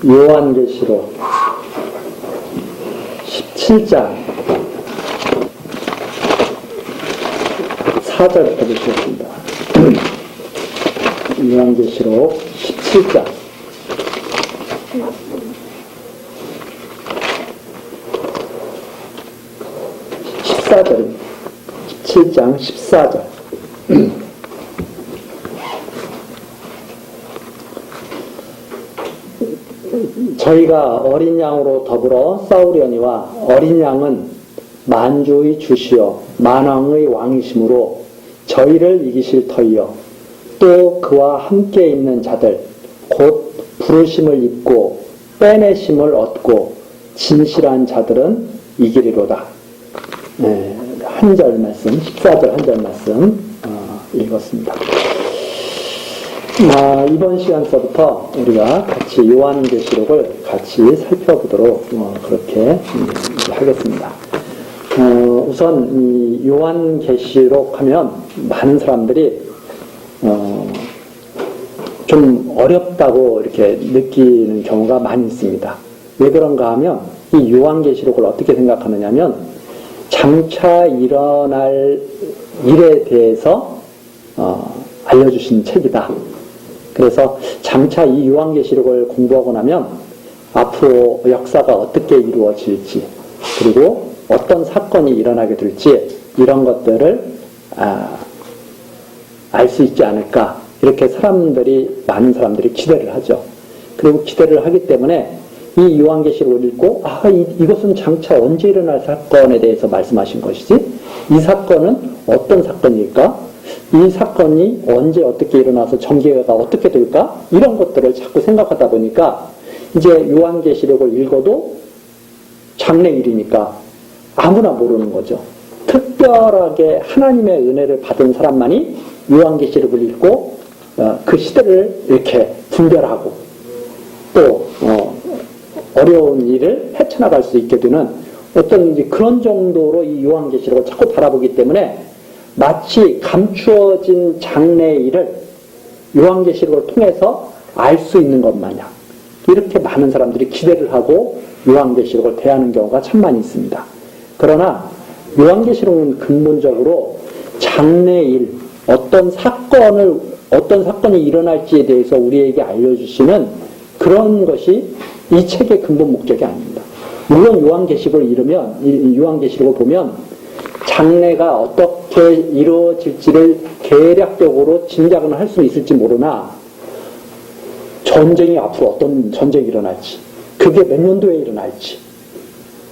요한계시록 17장 4절 해주시겠습니다. 요한계시록 17장 14절 17장 14절 저희가 어린 양으로 더불어 싸우려니와 어린 양은 만주의 주시여 만왕의 왕이시므로 저희를 이기실 터이여 또 그와 함께 있는 자들 곧 부르심을 입고 빼내심을 얻고 진실한 자들은 이기리로다. 네, 한 절 말씀 14절 한 절 말씀 읽었습니다. 이번 시간서부터 우리가 같이 요한계시록을 같이 살펴보도록 그렇게 하겠습니다. 우선 이 요한계시록 하면 많은 사람들이 좀 어렵다고 이렇게 느끼는 경우가 많이 있습니다. 왜 그런가 하면 이 요한계시록을 어떻게 생각하느냐면 장차 일어날 일에 대해서 알려주신 책이다. 그래서 장차 이 요한계시록을 공부하고 나면 앞으로 역사가 어떻게 이루어질지 그리고 어떤 사건이 일어나게 될지 이런 것들을 알 수 있지 않을까 이렇게 많은 사람들이 기대를 하죠. 그리고 기대를 하기 때문에 이 요한계시록을 읽고 이것은 장차 언제 일어날 사건에 대해서 말씀하신 것이지 이 사건은 어떤 사건일까? 이 사건이 언제 어떻게 일어나서 전개가 어떻게 될까? 이런 것들을 자꾸 생각하다 보니까 이제 요한계시록을 읽어도 장래일이니까 아무나 모르는 거죠. 특별하게 하나님의 은혜를 받은 사람만이 요한계시록을 읽고 그 시대를 이렇게 분별하고 또 어려운 일을 헤쳐나갈 수 있게 되는 어떤 이제 그런 정도로 이 요한계시록을 자꾸 바라보기 때문에 마치 감추어진 장래일을 요한계시록을 통해서 알 수 있는 것 마냥 이렇게 많은 사람들이 기대를 하고 요한계시록을 대하는 경우가 참 많이 있습니다. 그러나 요한계시록은 근본적으로 장래일 어떤 사건이 일어날지에 대해서 우리에게 알려주시는 그런 것이 이 책의 근본 목적이 아닙니다. 물론 요한계시록을 보면 장래가 어떻게 이루어질지를 계략적으로 짐작은 할 수 있을지 모르나 전쟁이 앞으로 어떤 전쟁이 일어날지 그게 몇 년도에 일어날지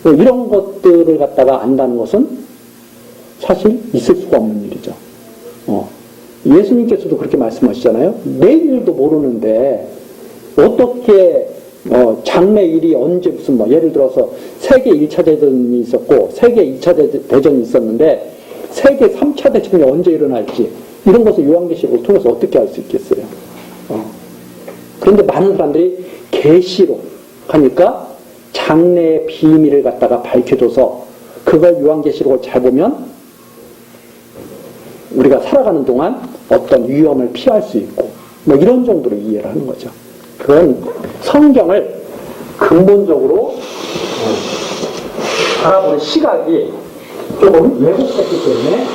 이런 것들을 갖다가 안다는 것은 사실 있을 수가 없는 일이죠. 예수님께서도 그렇게 말씀하시잖아요. 내일도 모르는데 어떻게 장래일이 언제 무슨 예를 들어서 세계 1차 대전이 있었고 세계 2차 대전이 있었는데 세계 3차 대전이 언제 일어날지 이런 것을 요한계시록을 통해서 어떻게 알 수 있겠어요. 그런데 많은 사람들이 계시록 하니까 장래의 비밀을 갖다가 밝혀줘서 그걸 요한계시록을 잘 보면 우리가 살아가는 동안 어떤 위험을 피할 수 있고 이런 정도로 이해를 하는 거죠. 그건 성경을 근본적으로 바라보는 시각이 조금 왜곡됐기 때문에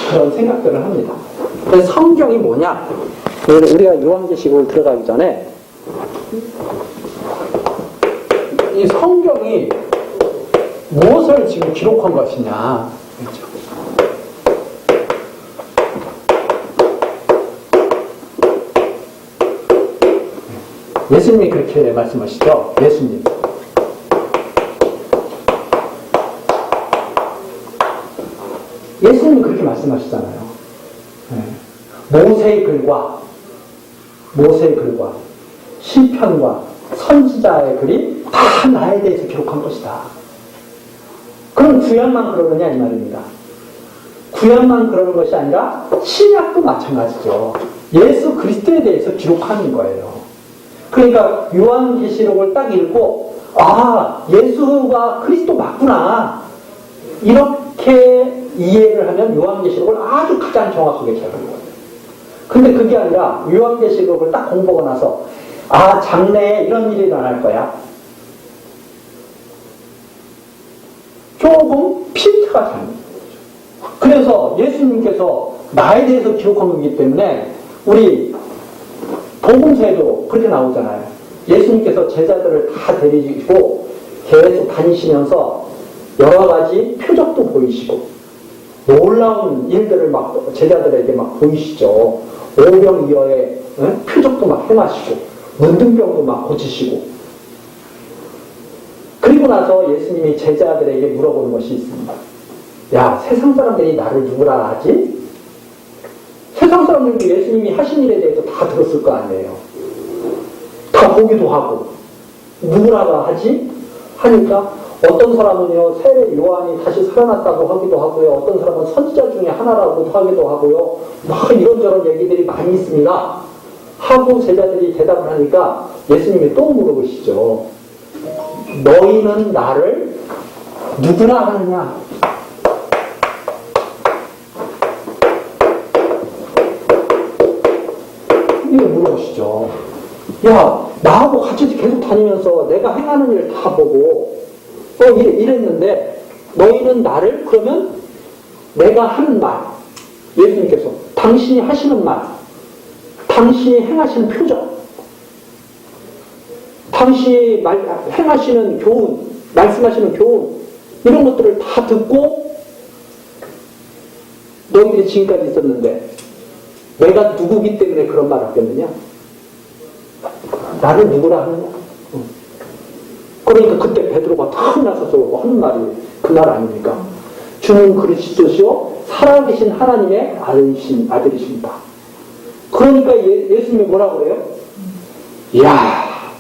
그런 생각들을 합니다. 그래서 성경이 뭐냐? 우리가 요한계시록을 들어가기 전에 이 성경이 무엇을 지금 기록한 것이냐? 그렇죠? 예수님이 그렇게 말씀하시죠. 예수님이 그렇게 말씀하시잖아요. 모세의 글과 시편과 선지자의 글이 다 나에 대해서 기록한 것이다. 그럼 구약만 그러느냐 이 말입니다. 구약만 그러는 것이 아니라 신약도 마찬가지죠. 예수 그리스도에 대해서 기록하는 거예요. 그러니까 요한계시록을 딱 읽고 예수가 그리스도 맞구나 이렇게 이해를 하면 요한계시록을 아주 가장 정확하게 잘 보는 거예요. 근데 그게 아니라 요한계시록을 딱 공부하고 나서 아, 장래에 이런 일이 일어날 거야. 조금 필터가 잘못된 거죠. 그래서 예수님께서 나에 대해서 기록한 거기 때문에 우리 복음서에도 그렇게 나오잖아요. 예수님께서 제자들을 다 데리고 계속 다니시면서 여러 가지 표적도 보이시고 놀라운 일들을 막 제자들에게 막 보이시죠. 오병이어의 표적도 막 행하시고 문둥병도 막 고치시고. 그리고 나서 예수님이 제자들에게 물어보는 것이 있습니다. 야, 세상 사람들이 나를 누구라 하지? 세상 사람들도 예수님이 하신 일에 대해서 다 들었을 거 아니에요. 다 보기도 하고 누구라고 하지? 하니까 어떤 사람은요 세례 요한이 다시 살아났다고 하기도 하고요, 어떤 사람은 선지자 중에 하나라고도 하기도 하고요, 막 이런저런 얘기들이 많이 있습니다 하고 제자들이 대답을 하니까 예수님이 또 물어보시죠. 너희는 나를 누구라 하느냐? 이걸 물어보시죠. 야, 나하고 같이 계속 다니면서 내가 행하는 일을 다 보고 이랬는데 너희는 나를, 그러면 내가 하는 말, 예수님께서 당신이 하시는 말, 당신이 행하시는 표정, 당신이 행하시는 교훈, 말씀하시는 교훈, 이런 것들을 다 듣고 너희들이 지금까지 있었는데 내가 누구기 때문에 그런 말을 하겠느냐? 나를 누구라 하느냐? 그러니까 그때 베드로가 탁 나서서 하는 말이 그 말 아닙니까? 주는 그리스도시요 살아계신 하나님의 아들이십니다. 그러니까 예수님이 뭐라고 그래요? 이야,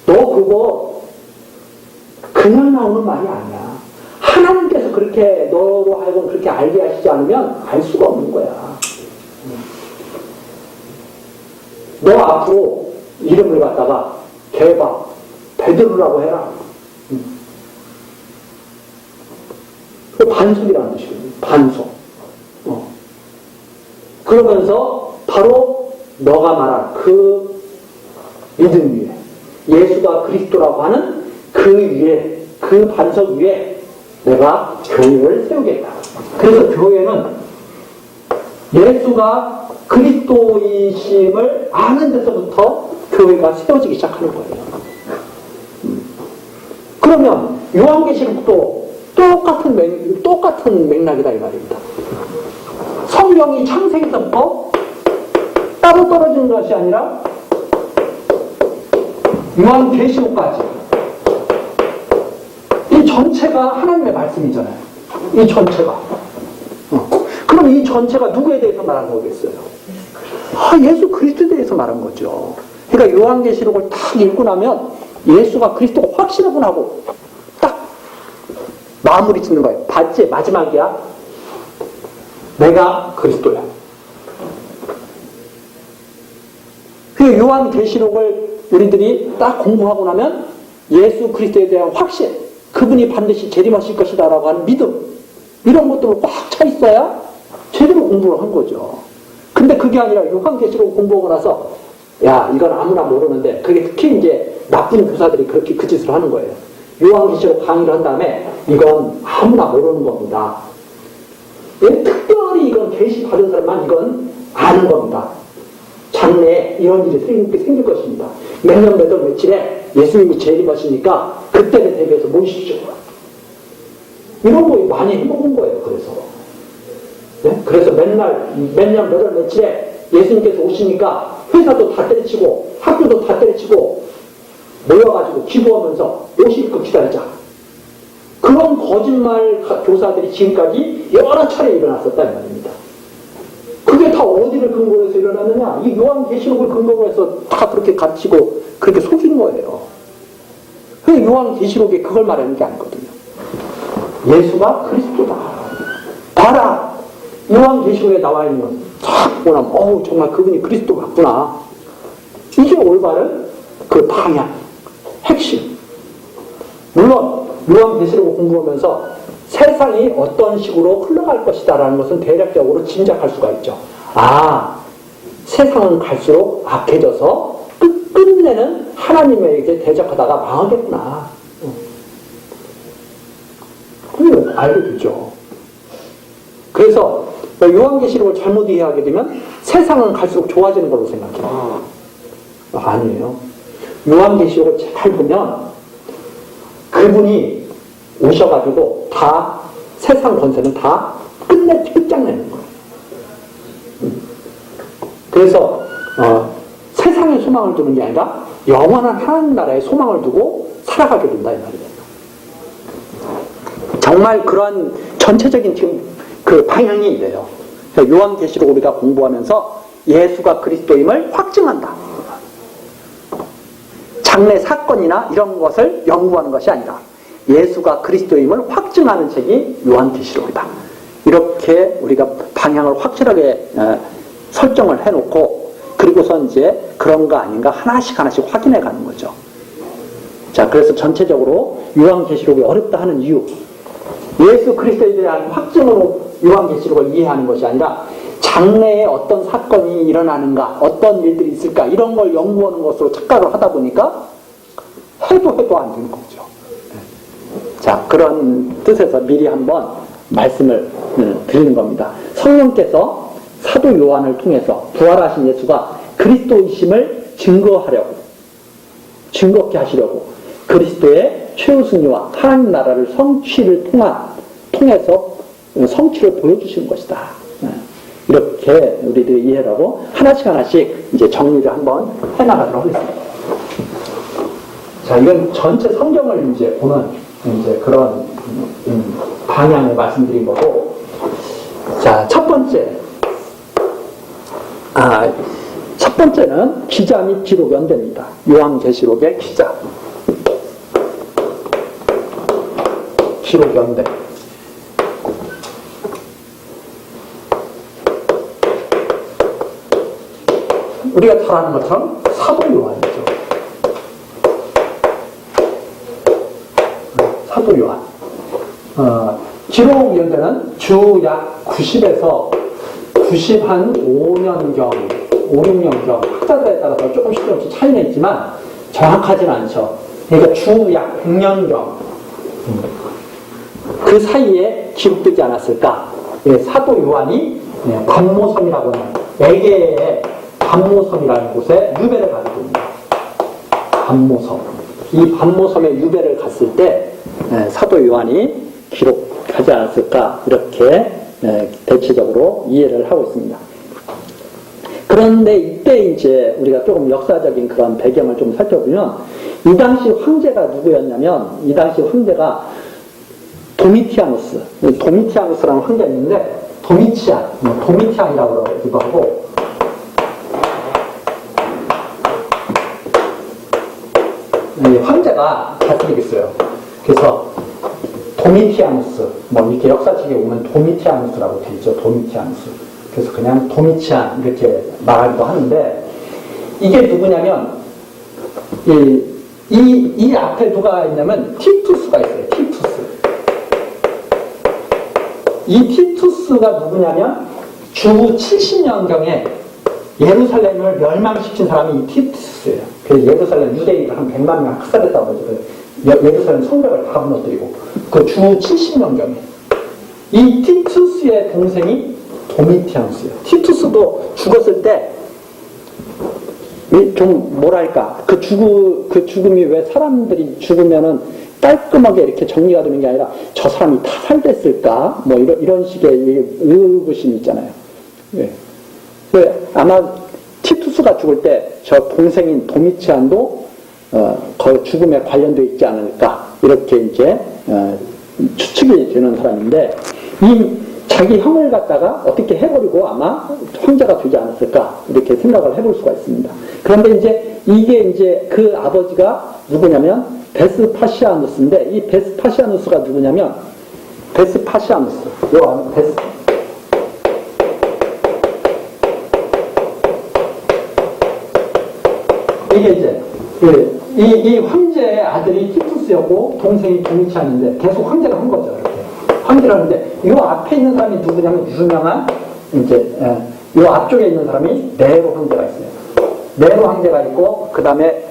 너 그거 그냥 나오는 말이 아니야. 하나님께서 그렇게 너로 하여금 그렇게 알게 하시지 않으면 알 수가 없는 거야. 너 앞으로 이름을 갖다가 개바 베드로라고 해라. 그 반석이라는 뜻이거든요. 반석. 그러면서 바로 너가 말한 그 믿음 위에, 예수가 그리스도라고 하는 그 위에, 그 반석 위에 내가 교회를 세우겠다. 그래서 교회는 예수가 그리스도이심을 아는 데서부터 교회가 세워지기 시작하는 거예요. 그러면 요한계시록도 똑같은 맥락이다 이 말입니다. 성경이 창세기서부터 따로 떨어지는 것이 아니라 요한계시록까지 이 전체가 하나님의 말씀이잖아요. 이 전체가. 그럼 이 전체가 누구에 대해서 말한 거겠어요? 예수 그리스도에 대해서 말한 거죠. 그러니까 요한계시록을 딱 읽고 나면 예수가 그리스도가 확신하고 나고 딱 마무리 짓는 거예요. 봤지? 마지막이야. 내가 그리스도야. 그 요한계시록을 우리들이 딱 공부하고 나면 예수 그리스도에 대한 확신, 그분이 반드시 재림하실 것이다 라고 하는 믿음, 이런 것들로 꽉 차 있어야 제대로 공부를 한 거죠. 근데 그게 아니라 요한계시록 공부하고 나서 야, 이건 아무나 모르는데, 그게 특히 이제 나쁜 교사들이 그렇게 그 짓을 하는 거예요. 요한계시록 강의를 한 다음에 이건 아무나 모르는 겁니다. 특별히 이건 계시 받은 사람만 이건 아는 겁니다. 장래에 이런 일이 생길 것입니다. 몇 년 몇 월 며칠에 예수님이 재림하시니까 그때를 대비해서 모이십시오. 이런 거 많이 해먹은 거예요. 그래서 그래서 맨날 몇 년 몇 월 며칠에 예수님께서 오시니까 회사도 다 때려치고 학교도 다 때려치고 모여가지고 기도하면서 오실 거 기다리자. 그런 거짓말 교사들이 지금까지 여러 차례 일어났었다 이 말입니다. 그게 다 어디를 근거로 해서 일어났느냐? 이 요한계시록을 근거로 해서 다 그렇게 갇히고 그렇게 속인 거예요. 그 요한계시록에 그걸 말하는 게 아니거든요. 예수가 그리스도다. 봐라. 요한계시록에 나와 있는 건 탁 보면 정말 그분이 그리스도 같구나. 이게 올바른 그 방향, 핵심. 물론 요한계시록을 공부하면서 세상이 어떤 식으로 흘러갈 것이다 라는 것은 대략적으로 짐작할 수가 있죠. 세상은 갈수록 악해져서 끝내는 하나님에게 대적하다가 망하겠구나. 그걸 알게 되죠. 그래서 요한계시록을 잘못 이해하게 되면 세상은 갈수록 좋아지는 걸로 생각해요. 아니에요. 요한계시록을 잘 보면 그분이 오셔가지고 다 세상 권세는 다 끝장내는 거예요. 그래서 세상에 소망을 두는 게 아니라 영원한 하나님 나라에 소망을 두고 살아가게 된다 이 말이에요. 정말 그런 전체적인 지금 그 방향이 이래요. 요한계시록 우리가 공부하면서 예수가 그리스도임을 확증한다. 장래 사건이나 이런 것을 연구하는 것이 아니라 예수가 그리스도임을 확증하는 책이 요한계시록이다. 이렇게 우리가 방향을 확실하게 설정을 해놓고 그리고서 이제 그런가 아닌가 하나씩 확인해 가는 거죠. 자, 그래서 전체적으로 요한계시록이 어렵다 하는 이유, 예수 그리스도에 대한 확증으로 요한계시록을 이해하는 것이 아니라 장래에 어떤 사건이 일어나는가, 어떤 일들이 있을까 이런 걸 연구하는 것으로 착각을 하다 보니까 해도 안 되는 거죠. 자, 그런 뜻에서 미리 한번 말씀을 드리는 겁니다. 성령께서 사도 요한을 통해서 부활하신 예수가 그리스도이심을 증거케 하시려고 그리스도의 최후 승리와 하나님 나라를 통해서 성취를 보여주시는 것이다. 이렇게 우리들이 이해를 하고 하나씩 이제 정리를 한번 해나가도록 하겠습니다. 자, 이건 전체 성경을 이제 보는 이제 그런 방향을 말씀드린 거고, 자, 첫 번째는 기자 및 기록 연대입니다. 요한계시록의 기자, 기록 연대. 우리가 잘 아는 것처럼 사도 요한이죠. 사도 요한. 기록 연대는 주 약 90에서 95년경, 5, 6년경, 학자들에 따라서 조금씩 차이는 있지만 정확하지는 않죠. 그러니까 주 약 100년경. 그 사이에 기록되지 않았을까? 사도 요한이 반모섬이라고 하는 에게의 반모섬이라는 곳에 유배를 가게 됩니다. 반모섬. 이 반모섬에 유배를 갔을 때 사도 요한이 기록하지 않았을까? 이렇게 대체적으로 이해를 하고 있습니다. 그런데 이때 이제 우리가 조금 역사적인 그런 배경을 좀 살펴보면 이 당시 황제가 누구였냐면 이 당시 황제가 도미티아누스라는 황제가 있는데 도미티안이라고 그러기도 하고 황제가 다스리고 있어요. 그래서 도미티아누스, 이렇게 역사책에 보면 도미티아누스라고 되어 있죠. 도미티아누스. 그래서 그냥 도미티안 이렇게 말하기도 하는데 이게 누구냐면 이 앞에 누가 있냐면 티투스가 있어요. 티투스. 이 티투스가 누구냐면 주 70년경에 예루살렘을 멸망시킨 사람이 이 티투스예요. 그래서 예루살렘 유대인들 한 100만 명 학살했다고 하죠. 예루살렘 성벽을 다 무너뜨리고 그 주 70년경에 이 티투스의 동생이 도미티아누스예요. 티투스도 죽었을 때 좀 뭐랄까 그 죽음이 왜 사람들이 죽으면은 깔끔하게 이렇게 정리가 되는 게 아니라 저 사람이 타살됐을까 이런 식의 의구심이 있잖아요. 네. 아마 티투스가 죽을 때 저 동생인 도미티안도 그 죽음에 관련되어 있지 않을까 이렇게 이제 추측이 되는 사람인데 이 자기 형을 갖다가 어떻게 해버리고 아마 황제가 되지 않았을까 이렇게 생각을 해볼 수가 있습니다. 그런데 이게 이제 그 아버지가 누구냐면 베스파시아누스인데 이 베스파시아누스가 누구냐면 이게 이제 이 황제의 아들이 티투스였고 동생이 도미티안인데 계속 황제를 한 거죠. 이렇게 황제를 하는데 이 앞에 있는 사람이 누구냐면 유명한 이제 이 앞쪽에 있는 사람이 네로 황제가 있어요. 네로 황제가 있고, 그 다음에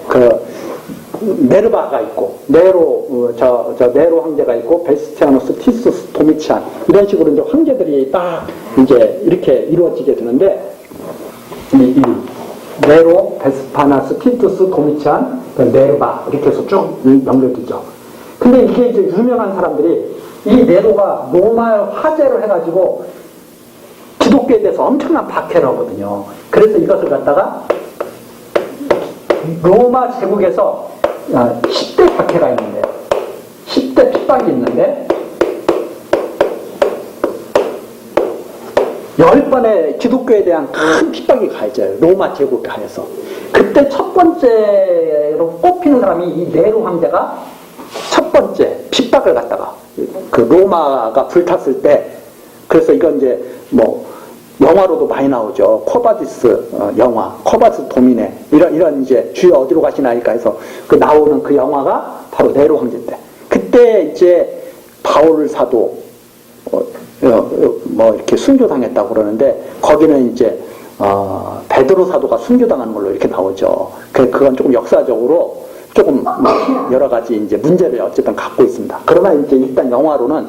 네르바가 있고, 네로 황제가 있고, 베스티아누스, 티수스, 도미치안, 이런 식으로 이제 황제들이 딱 이제 이렇게 이루어지게 되는데, 이 네로, 베스파나스, 티투스, 도미치안, 네르바, 이렇게 해서 쭉 연결되죠. 근데 이게 이제 유명한 사람들이 이 네로가 로마 화제를 해가지고 기독교에 대해서 엄청난 박해를 하거든요. 그래서 이것을 갖다가 로마 제국에서 10대 박해가 있는데, 10대 핍박이 있는데, 10번의 기독교에 대한 큰 핍박이 가해져요. 로마 제국에 하여서. 그때 첫 번째로 꼽히는 사람이 이 네로 황제가 첫 번째 핍박을 갖다가, 그 로마가 불탔을 때, 그래서 이건 이제 뭐, 영화로도 많이 나오죠. 코바디스 영화, 코바디스 도미네, 이런 이제 주여 어디로 가시나이까 해서 그 나오는 그 영화가 바로 네로 황제인데, 그때 이제 바울 사도 뭐 이렇게 순교당했다고 그러는데, 거기는 이제 베드로 사도가 순교당하는 걸로 이렇게 나오죠. 그건 조금 역사적으로 조금 여러 가지 이제 문제를 어쨌든 갖고 있습니다. 그러나 이제 일단 영화로는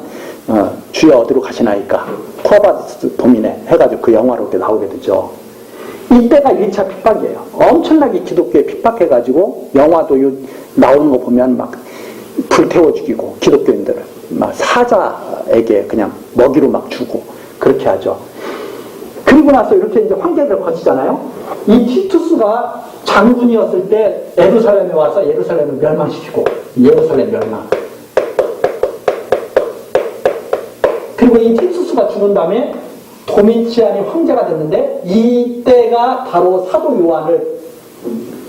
주여 어디로 가시나이까, 쿠아바디스 도미네 해가지고 그 영화로 이렇게 나오게 되죠. 이때가 1차 핍박이에요. 엄청나게 기독교에 핍박해가지고 영화도 나오는 거 보면 막 불태워 죽이고, 기독교인들을 막 사자에게 그냥 먹이로 막 주고 그렇게 하죠. 그리고 나서 이렇게 이제 황제들 거치잖아요. 이 티투스가 장군이었을 때 예루살렘에 와서 예루살렘을 멸망시키고, 예루살렘 멸망. 그리고 이 티투스가 죽은 다음에 도미치안이 황제가 됐는데, 이때가 바로 사도 요한을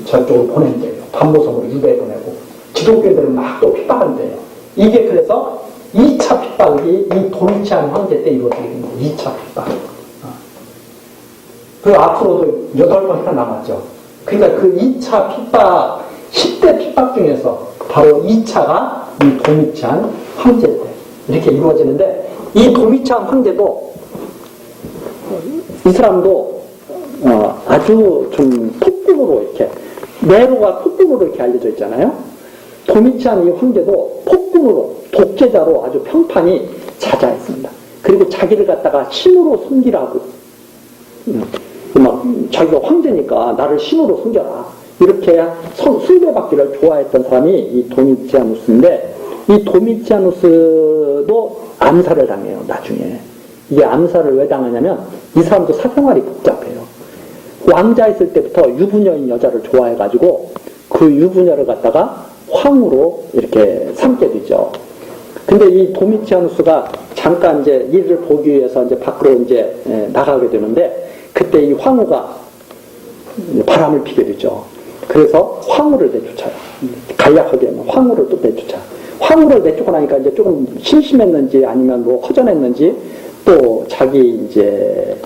저쪽으로 보낸 때예요. 반모섬으로 유대에 보내고 기독교인들을 막 또 핍박한 때예요. 이게 그래서 2차 핍박이 이 도미치안 황제 때 이루어지는 거예요. 2차 핍박. 그 앞으로도 8번이나 남았죠. 그러니까 그 2차 핍박, 10대 핍박 중에서 바로 2차가 이 도미치안 황제 때 이렇게 이루어지는데, 이 도미치안 황제도 이 사람도 아주 좀 폭군으로 이렇게, 네로가 폭군으로 이렇게 알려져 있잖아요. 도미치안 이 황제도 폭군으로, 독재자로 아주 평판이 자자했습니다. 그리고 자기를 갖다가 신으로 섬기라고, 막 자기가 황제니까 나를 신으로 섬겨라, 이렇게 숭배받기를 좋아했던 사람이 이 도미치아누스인데, 이 도미치아누스도 암살을 당해요. 나중에 이게 암살을 왜 당하냐면, 이 사람도 사생활이 복잡해요. 왕자 있을 때부터 유부녀인 여자를 좋아해가지고 그 유부녀를 갖다가 황으로 이렇게 삼게 되죠. 근데 이 도미치아누스가 잠깐 이제 이를 보기 위해서 이제 밖으로 이제 나가게 되는데, 그때 이 황후가 바람을 피게 되죠. 그래서 황후를 내쫓아요. 간략하게 황후를 또 내쫓아. 황후를 내쫓고 나니까 이제 조금 심심했는지 아니면 뭐 허전했는지, 또 자기 이제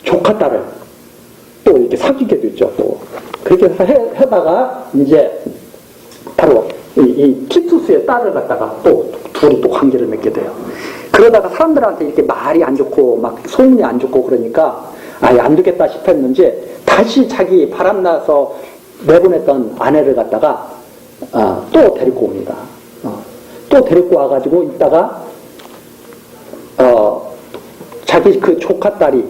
조카 딸을 또 이렇게 사귀게 되죠. 또 그렇게 하다가 이제 바로 이 티투스의 딸을 갖다가 또 둘이 또 관계를 맺게 돼요. 그러다가 사람들한테 이렇게 말이 안 좋고 막 소문이 안 좋고 그러니까 아예 안 되겠다 싶었는지, 다시 자기 바람나서 내보냈던 아내를 갖다가 또 데리고 옵니다. 또 데리고 와가지고 있다가 자기 그 조카 딸이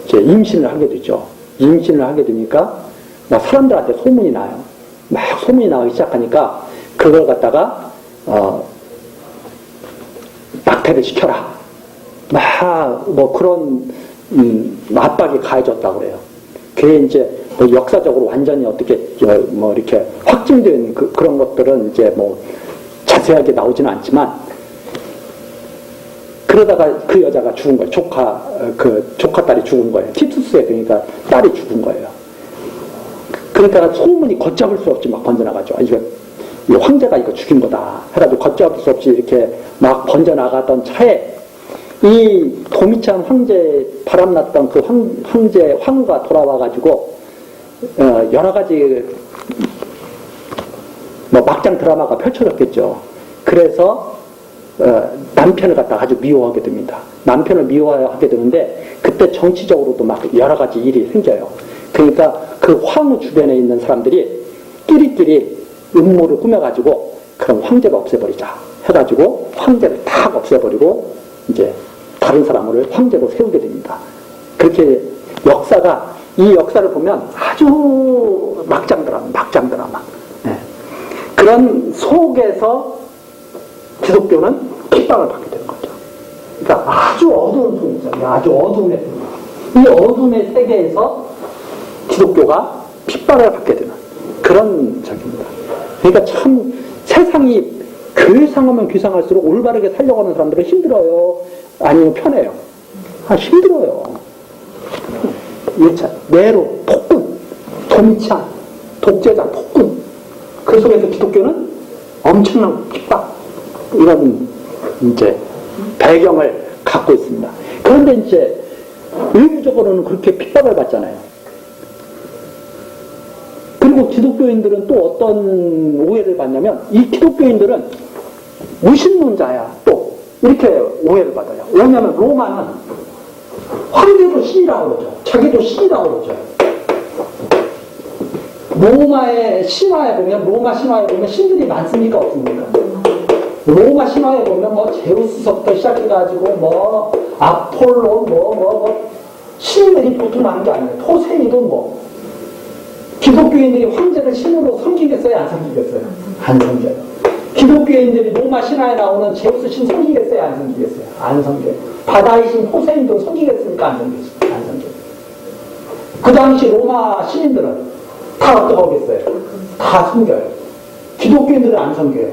이제 임신을 하게 되죠. 임신을 하게 되니까 막 사람들한테 소문이 나요. 막 소문이 나기 시작하니까 그걸 갖다가 낙태를 시켜라, 막 뭐 그런 압박이 가해졌다고 그래요. 그게 이제 뭐 역사적으로 완전히 어떻게 뭐 이렇게 확증된 그런 것들은 이제 뭐 자세하게 나오지는 않지만, 그러다가 그 여자가 죽은 거예요. 조카 딸이 죽은 거예요. 티투스의, 그러니까 딸이 죽은 거예요. 그러니까 소문이 걷잡을 수 없이 막 번져나가죠. 이 황제가 이거 죽인 거다 해가지고 걷잡을 수 없이 이렇게 막 번져나가던 차에 이 도미치안 황제, 바람났던 그 황후가 돌아와가지고 여러 가지 뭐 막장 드라마가 펼쳐졌겠죠. 그래서 남편을 갖다가 아주 미워하게 됩니다. 남편을 미워하게 되는데 그때 정치적으로도 막 여러 가지 일이 생겨요. 그러니까 그 황후 주변에 있는 사람들이 끼리끼리 음모를 꾸며가지고 그럼 황제를 없애버리자 해가지고 황제를 딱 없애버리고 이제 다른 사람을 황제로 세우게 됩니다. 그렇게 이 역사를 보면 아주 막장 드라마. 네. 그런 속에서 기독교는 핍박을 받게 되는 거죠. 그러니까 아주 어두운 속이죠. 아주 어두운 이 어둠의 세계에서 기독교가 핍박을 받게 되는 그런 적입니다. 그러니까 참 세상이 괴상하면 괴상할수록 올바르게 살려고 하는 사람들은 힘들어요? 아니면 편해요? 힘들어요. 1차, 내로, 폭군, 도미찬, 독재자, 폭군. 그 속에서 기독교는 엄청난 핍박, 이런 이제 배경을 갖고 있습니다. 그런데 이제 외부적으로는 그렇게 핍박을 받잖아요. 그리고 기독교인들은 또 어떤 오해를 받냐면 이 기독교인들은 무신론자야 또 이렇게 오해를 받아요. 왜냐하면 로마는 황제도 신이라고 그러죠. 자기도 신이라고 그러죠. 로마의 신화에 보면 로마 신화에 보면 신들이 많습니까 없습니까? 로마 신화에 보면 뭐 제우스서부터 시작해가지고 뭐 아폴론 신들이 보통 많은 게 아니에요. 포세이돈 기독교인들이 황제를 신으로 섬기겠어요? 안 섬기겠어요? 안 섬겨요. 기독교인들이 로마 신화에 나오는 제우스 신 섬기겠어요? 안 섬기겠어요? 안 섬겨요. 바다의 신 포세이돈 섬기겠습니까? 안 섬기겠어요? 안 섬겨요. 그 당시 로마 시민들은 다 어떠겠어요? 다 섬겨요. 기독교인들은 안 섬겨요.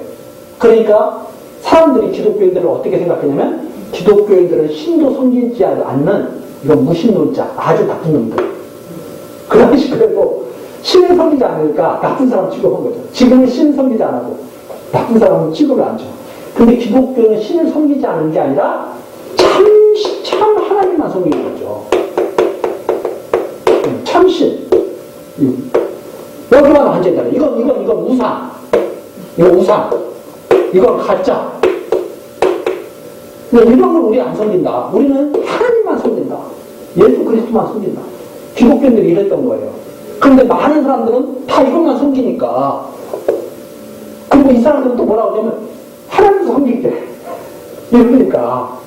그러니까 사람들이 기독교인들을 어떻게 생각하냐면 기독교인들은 신도 섬기지 않는 이런 무신론자, 아주 나쁜 놈들. 그 당시 그래도 신을 섬기지 않으니까 나쁜 사람 취급한 거죠. 지금은 신을 섬기지 않아도 나쁜 사람은 취급을 안 줘. 근데 기독교는 신을 섬기지 않는 게 아니라 참 하나님만 섬기는 거죠. 참신. 여기만 완전히 달라. 이건 우상. 이건 우상. 이건 가짜. 근데 이런 걸 우리 안 섬긴다. 우리는 하나님만 섬긴다. 예수 그리스도만 섬긴다. 기독교인들이 이랬던 거예요. 그런데 많은 사람들은 다 이것만 섬기니까. 그리고 이 사람들은 또 뭐라고 하냐면 하나님도 섬기게. 이러니까.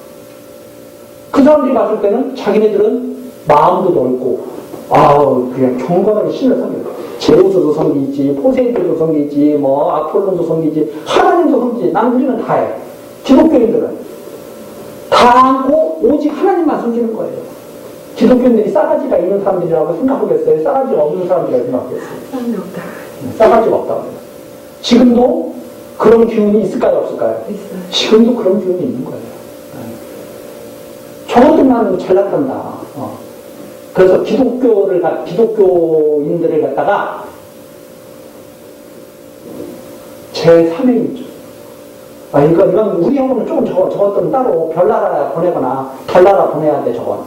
그 사람들이 봤을 때는 자기네들은 마음도 넓고 그냥 경건하게 신을 섬겨요. 제우스도 섬기지, 포세이돈도 섬기지, 아폴론도 섬기지, 하나님도 섬기지. 우리는 다 해. 기독교인들은 다 않고 오직 하나님만 섬기는 거예요. 기독교인들이 싸가지가 있는 사람들이라고 생각하겠어요? 싸가지가 없는 사람들이라고 생각하겠어요? 싸가지가 없다고 해요. 지금도 그런 기운이 있을까요? 없을까요? 있어요. 지금도 그런 기운이 있는 거예요. 저것들만 잘났단다. 그래서 기독교인들을 갖다가 제3행위죠. 이건 우리 형은 조금 저것들은 따로 별나라 보내거나 달나라 보내야 돼, 저건.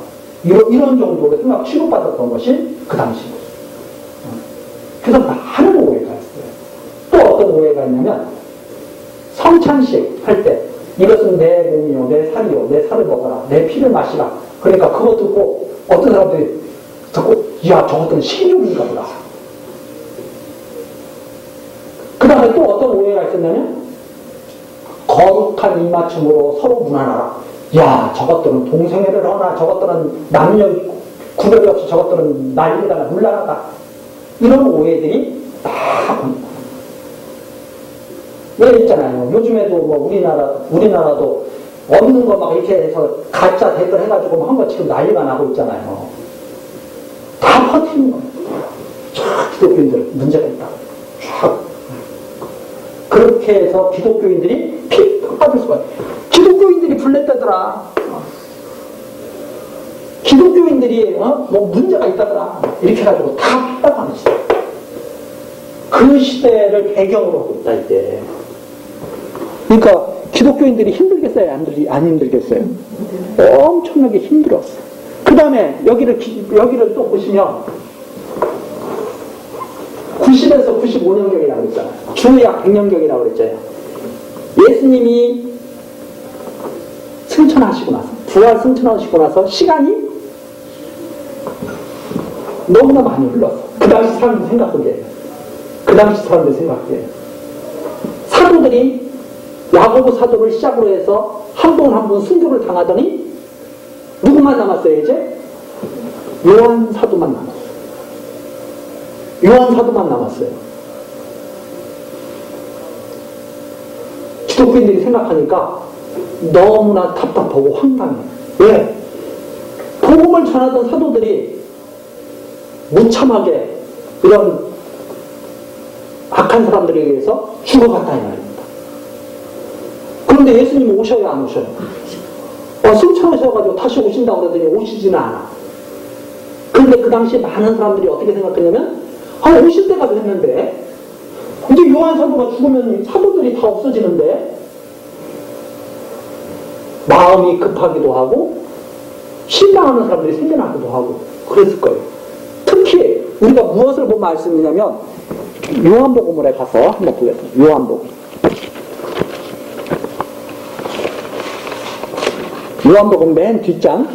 이런 정도로 생각 취급받았던 것이 그 당시. 그래서 많은 오해가 있어요. 또 어떤 오해가 있냐면, 성찬식 할 때, 이것은 내 몸이요, 내 살이요, 내 살을 먹어라, 내 피를 마시라. 그러니까 그거 듣고, 어떤 사람들이 듣고, 저것들은 식욕인가 보다. 그 다음에 또 어떤 오해가 있었냐면, 거룩한 입맞춤으로 서로 무난하라. 저것들은 동성애를 하나, 저것들은 남녀 구별이 없이 저것들은 난리다, 물란하다. 이런 오해들이 다 봅니다. 왜 있잖아요. 요즘에도 우리나라도 없는 거 막 이렇게 해서 가짜 댓글 해가지고 한 거 지금 난리가 나고 있잖아요. 다 퍼뜨리는 거예요. 기독교인들 문제가 있다. 그렇게 해서 기독교인들이 핍박받을 수가 있어요. 기독교인들이 불냈다더라. 기독교인들이 문제가 있다더라. 이렇게 해가지고 다 핍박하는 시대. 그 시대를 배경으로 하고 있다 이제. 그러니까 기독교인들이 힘들겠어요? 안 힘들겠어요? 엄청나게 힘들었어요. 그 다음에 여기를 또 보시면 90에서 95년경이라고 그랬잖아요. 주약 100년경이라고 그랬잖아요. 예수님이 승천하시고 나서 부활 승천하시고 나서 시간이 너무나 많이 흘렀어. 그 당시 사람들 생각하기에. 사도들이 야고보 사도를 시작으로 해서 한 분 한 분 순교를 당하더니 누구만 남았어요, 이제? 요한 사도만 남았어요. 기독교인들이 생각하니까 너무나 답답하고 황당해. 왜? 복음을 전하던 사도들이 무참하게 이런 악한 사람들에 의해서 죽어갔다 이 말입니다. 그런데 예수님은 오셔야 안 오셔요? 승천하셔가지고 다시 오신다고 그러더니 오시지는 않아. 그런데 그 당시 많은 사람들이 어떻게 생각했냐면 오실 때가 됐는데 이제 요한 사도가 죽으면 사도들이 다 없어지는데 마음이 급하기도 하고 실망하는 사람들이 생겨나기도 하고 그랬을 거예요. 특히 우리가 무엇을 본 말씀이냐면 요한복음에 가서 한번 보겠습니다. 요한복음 맨 뒷장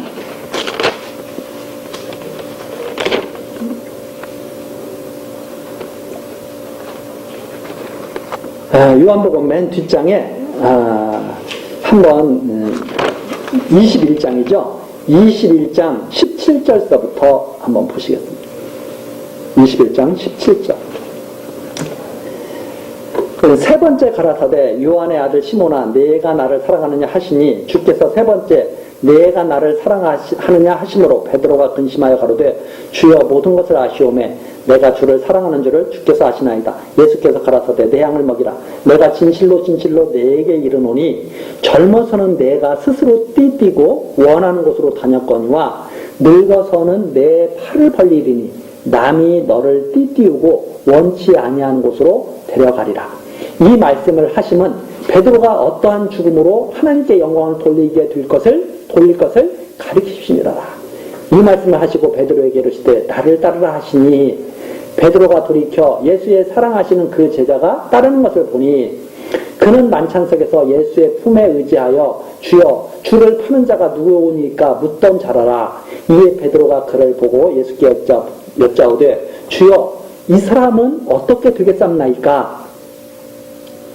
요한복음 맨 뒷장에 한번 21장이죠. 21장 17절서부터 한번 보시겠습니다. 21장 17절. 세 번째 가라사대 요한의 아들 시몬아 내가 나를 사랑하느냐 하시니 주께서 세 번째 내가 나를 사랑하느냐 하심으로 베드로가 근심하여 가로되 주여 모든 것을 아시오매 내가 주를 사랑하는 줄을 주께서 아시나이다. 예수께서 가라사대 내 양을 먹이라. 내가 진실로 내게 이르노니 젊어서는 내가 스스로 띠뛰고 원하는 곳으로 다녔거니와 늙어서는 내 팔을 벌리리니 남이 너를 띠띠우고 원치 아니하는 곳으로 데려가리라. 이 말씀을 하심은 베드로가 어떠한 죽음으로 하나님께 영광을 돌릴 것을 가리키시니라. 이 말씀을 하시고 베드로에게 이르시되 나를 따르라 하시니 베드로가 돌이켜 예수의 사랑하시는 그 제자가 따르는 것을 보니 그는 만찬석에서 예수의 품에 의지하여 주여 주를 파는 자가 누구오니까 묻던 자라라. 이에 베드로가 그를 보고 예수께 여짜오되 주여 이 사람은 어떻게 되겠삼나이까?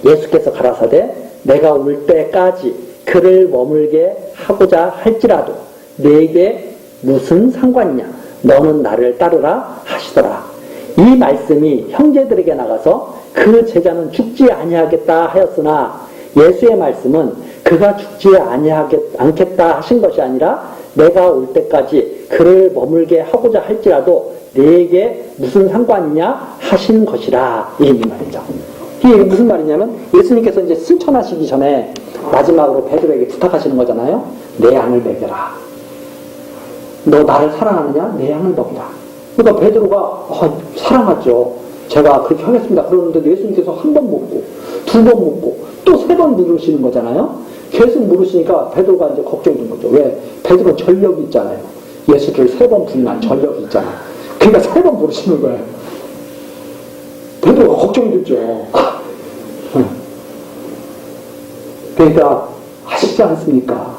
예수께서 가라사대 내가 올 때까지 그를 머물게 하고자 할지라도 내게 무슨 상관이냐? 너는 나를 따르라 하시더라. 이 말씀이 형제들에게 나가서 그 제자는 죽지 아니하겠다 하였으나 예수의 말씀은 그가 죽지 않겠다 하신 것이 아니라 내가 올 때까지 그를 머물게 하고자 할지라도 내게 무슨 상관이냐 하신 것이라. 이 말이죠. 이게 무슨 말이냐면 예수님께서 이제 승천하시기 전에 마지막으로 베드로에게 부탁하시는 거잖아요. 내 양을 먹여라. 너 나를 사랑하느냐? 내 양을 먹이라. 그러니까 베드로가 사랑하죠. 제가 그렇게 하겠습니다. 그러는데 예수님께서 한 번 묻고 두 번 묻고 또 세 번 물으시는 거잖아요. 계속 물으시니까 베드로가 이제 걱정이 된 거죠. 왜? 베드로는 전력이 있잖아요. 예수를 세 번 부인한 전력이 있잖아요. 그러니까 세 번 물으시는 거예요. 베드로가 걱정이 됐죠. 그러니까 아쉽지 않습니까?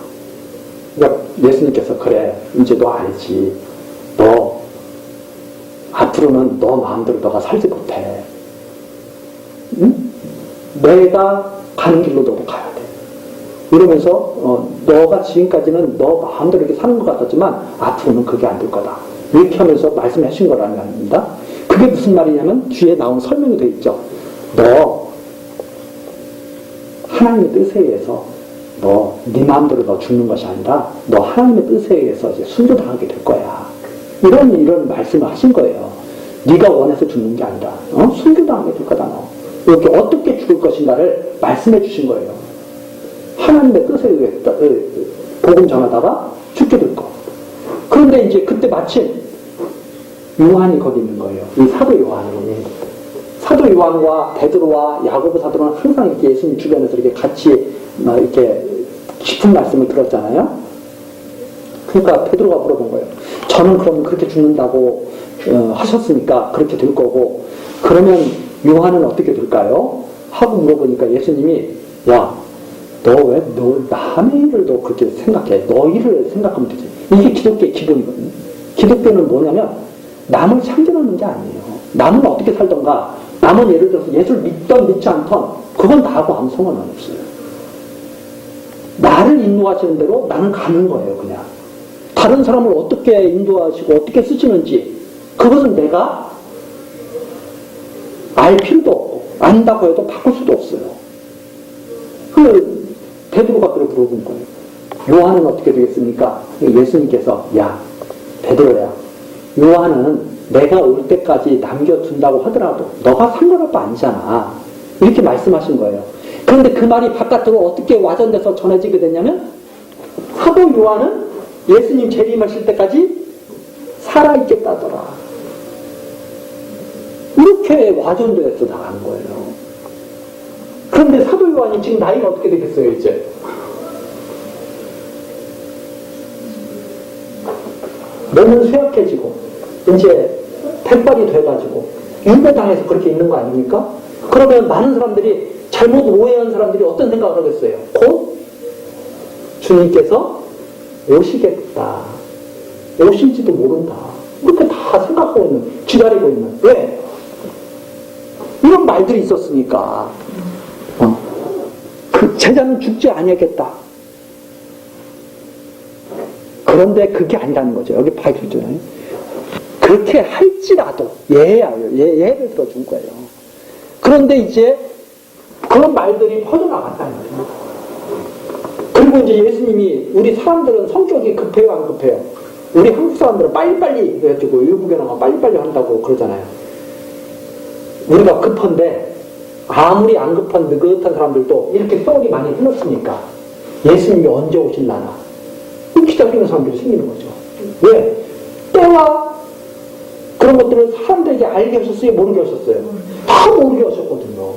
그러니까 예수님께서 그래 이제 너 알지. 너 앞으로는 너 마음대로 너가 살지 못해. 응? 내가 가는 길로 너도 가야 돼. 이러면서 너가 지금까지는 너 마음대로 이렇게 사는 것 같았지만 앞으로는 그게 안 될 거다. 이렇게 하면서 말씀하신 거라는 말입니다. 그게 무슨 말이냐면 뒤에 나온 설명이 되어 있죠. 너 하나님의 뜻에 의해서 네 마음대로 너 죽는 것이 아니라 너 하나님의 뜻에 의해서 이제 순교당하게 될 거야. 이런 말씀을 하신 거예요. 네가 원해서 죽는 게 아니라 순교당하게 될 거다. 너 이렇게 어떻게 죽을 것인가를 말씀해 주신 거예요. 하나님의 뜻에 의해 복음 전하다가 죽게 될 거. 그런데 이제 그때 마침 요한이 거기 있는 거예요. 이 사도 요한이. 사도 요한과 베드로와 야고보 사도는 항상 이렇게 예수님 주변에서 이렇게 같이 이렇게 깊은 말씀을 들었잖아요. 그러니까 베드로가 물어본 거예요. 저는 그럼 그렇게 죽는다고 하셨으니까 그렇게 될 거고 그러면 요한은 어떻게 될까요? 하고 물어보니까 예수님이 야, 너 남의 일을 너 그렇게 생각해. 너 일을 생각하면 되지. 이게 기독교의 기본이거든요. 기독교는 뭐냐면 남을 참견하는 게 아니에요. 남은 어떻게 살던가, 남은 예를 들어서 예수를 믿던 믿지 않던 그건 나하고 아무 상관은 없어요. 나를 인도하시는 대로 나는 가는 거예요. 그냥 다른 사람을 어떻게 인도하시고 어떻게 쓰시는지 그것은 내가 알 필요도 없고 안다고 해도 바꿀 수도 없어요. 그 베드로가 그걸 물어본 거예요. 요한은 어떻게 되겠습니까? 예수님께서 야 베드로야, 요한은 내가 올 때까지 남겨둔다고 하더라도 너가 상관할 거 아니잖아. 이렇게 말씀하신 거예요. 그런데 그 말이 바깥으로 어떻게 와전돼서 전해지게 됐냐면 사도 요한은 예수님 재림하실 때까지 살아있겠다더라. 이렇게 와전돼서 나간 거예요. 그런데 사도 요한이 지금 나이가 어떻게 되겠어요, 이제? 몸은 쇠약해지고, 이제 백발이 돼가지고, 유배당해서 그렇게 있는 거 아닙니까? 그러면 많은 사람들이, 잘못 오해한 사람들이 어떤 생각을 하겠어요? 곧 주님께서 오시겠다. 오실지도 모른다. 이렇게 다 생각하고 있는, 기다리고 있는. 왜? 이런 말들이 있었으니까. 그 제자는 죽지 아니하겠다. 그런데 그게 아니라는 거죠. 여기 밝혀주잖아요. 그렇게 할지라도 예를 들어준 거예요. 그런데 이제 그런 말들이 퍼져나간다는 거예요. 그리고 이제 예수님이 우리 사람들은 성격이 급해요, 안 급해요? 우리 한국 사람들은 빨리빨리 해가지고 일부교나가 빨리빨리 한다고 그러잖아요. 우리가 급한데 아무리 안 급한 느긋한 사람들도 이렇게 세월이 많이 흘렀으니까 예수님이 언제 오실라나 기다리는 사람들이 생기는 거죠. 왜? 때와 그런 것들을 사람들에게 알게 하셨어요? 모르게 하셨어요? 다 모르게 하셨거든요.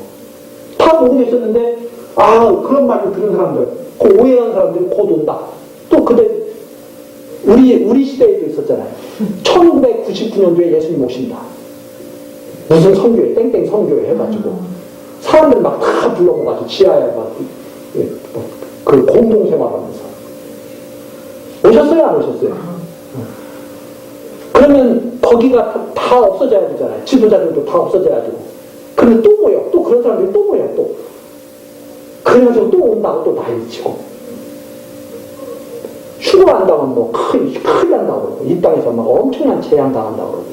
다 모르게 하셨는데 그런 말을 들은 사람들, 그 오해한 사람들이 곧 온다. 또 그때 우리 시대에도 있었잖아요. 1999년도에 예수님 오신다. 무슨 선교회, 땡땡 선교회 해가지고 사람들 막 다 불러모아서 지하에 막 그 공동생활하면서 오셨어요? 안 오셨어요? 그러면 거기가 다 없어져야 되잖아요. 지도자들도 다 없어져야 되고. 그러면 또 모여. 또 그런 사람들이 또 모여. 또. 그래가지고 또 온다고 또 난리치고. 휴가 안 당하면 뭐 큰일 난다고 그러고. 이 땅에서 막 엄청난 재앙 당한다고 그러고.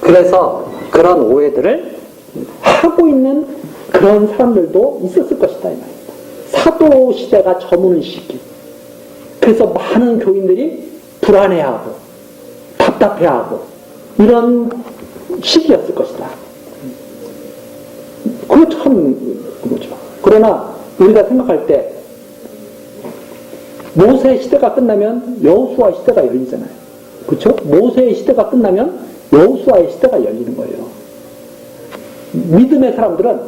그래서 그런 오해들을 하고 있는 그런 사람들도 있었을 것이다. 이 말입니다. 사도 시대가 저문 시기. 그래서 많은 교인들이 불안해하고 답답해하고 이런 시기였을 것이다. 그거 참 그거죠. 그러나 우리가 생각할 때 모세 시대가 끝나면 여호수아 시대가 열리잖아요. 그렇죠? 모세의 시대가 끝나면 여호수아의 시대가 열리는 거예요. 믿음의 사람들은